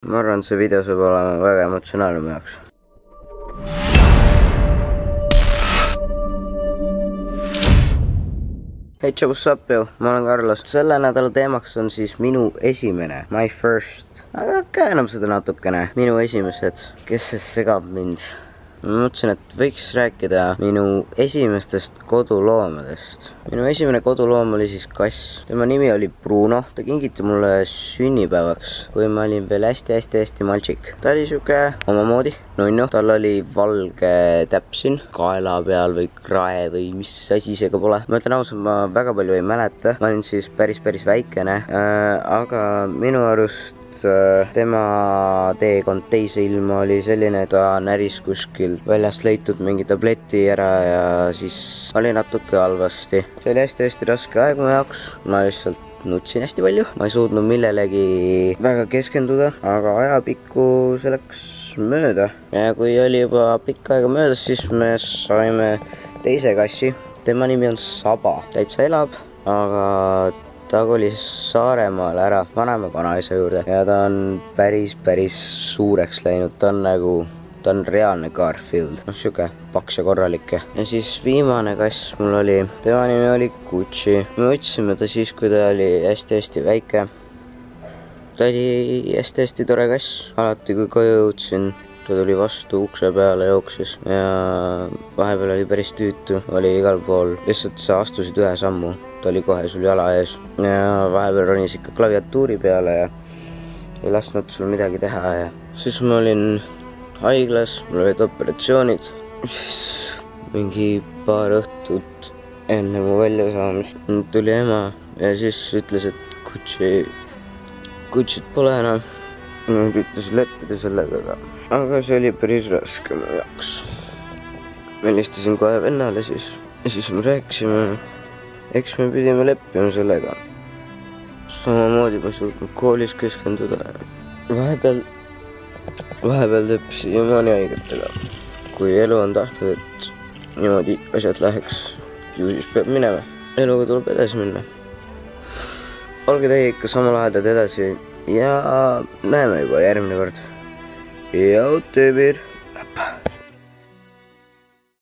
Ma arvan, et see video saab olema väga emotsionaalne mu jaoks. Hey, what's up, yo? Ma olen Carlos. Selle nädala teemaks on siis minu esimene, my first. Aga hakka enam seda natukene. Minu esimesed, kes see segab mind. Ma mõtlesin, et võiks rääkida minu esimestest koduloomadest. Minu esimene koduloom oli siis kass. Tema nimi oli Bruno. Ta kingiti mulle sünnipäevaks, kui ma olin veel hästi maltšik. Ta oli siuke omamoodi nunnu. Tal oli valge täpsin kaela peal või krae või mis asi see ka pole. Ma ütlen ausalt, ma väga palju ei mäleta. Ma olin siis päris väikene, aga minu arust tema teekond teise ilma oli selline, et ta näris kuskilt väljast leitud mingi tableti ära ja siis oli natuke halvasti. See oli hästi raske aeg mu jaoks, ma lihtsalt nutsin hästi palju. Ma ei suutnud millelegi väga keskenduda, aga ajapikku see läks mööda. Ja kui oli juba pikka aega möödas, siis me saime teise kassi. Tema nimi on Saba, täitsa elab, aga ta kolis Saaremaale ära vanema vanaisa juurde ja ta on päris suureks läinud. Ta on reaalne Garfield. No siuke paks ja korralik. Ja siis viimane kass mul oli, tema nimi oli Gucci. Me otsisime ta siis, kui ta oli hästi väike. Ta oli hästi tore kass. Alati kui koju jõudsin, ta tuli vastu ukse peale, jooksis ja vahepeal oli päris tüütu. Oli igal pool, lihtsalt sa astusid ühe sammu. Ta oli kohe sul jala ees ja vahepeal ronis ikka klaviatuuri peale ja ei lasknud sul midagi teha ja siis ma olin haiglas, mul olid operatsioonid. Mingi paar õhtut enne mu väljasaamist tuli ema ja siis ütles, et Gucci't pole enam. Ma ütlesin leppida sellega, aga see oli päris raske mu jaoks. Ma helistasin kohe vennale siis ja siis me rääkisime. Eks me pidime leppima sellega. Samamoodi ma ei suutnud koolis keskenduda. Vahepeal teeb siiamaani haigetega. Kui elu on tahtnud, et niimoodi asjad läheks, ju siis peab minema. Eluga tuleb edasi minna. Olge teie ikka sama lahedad edasi ja näeme juba järgmine kord. Jau, tüübir!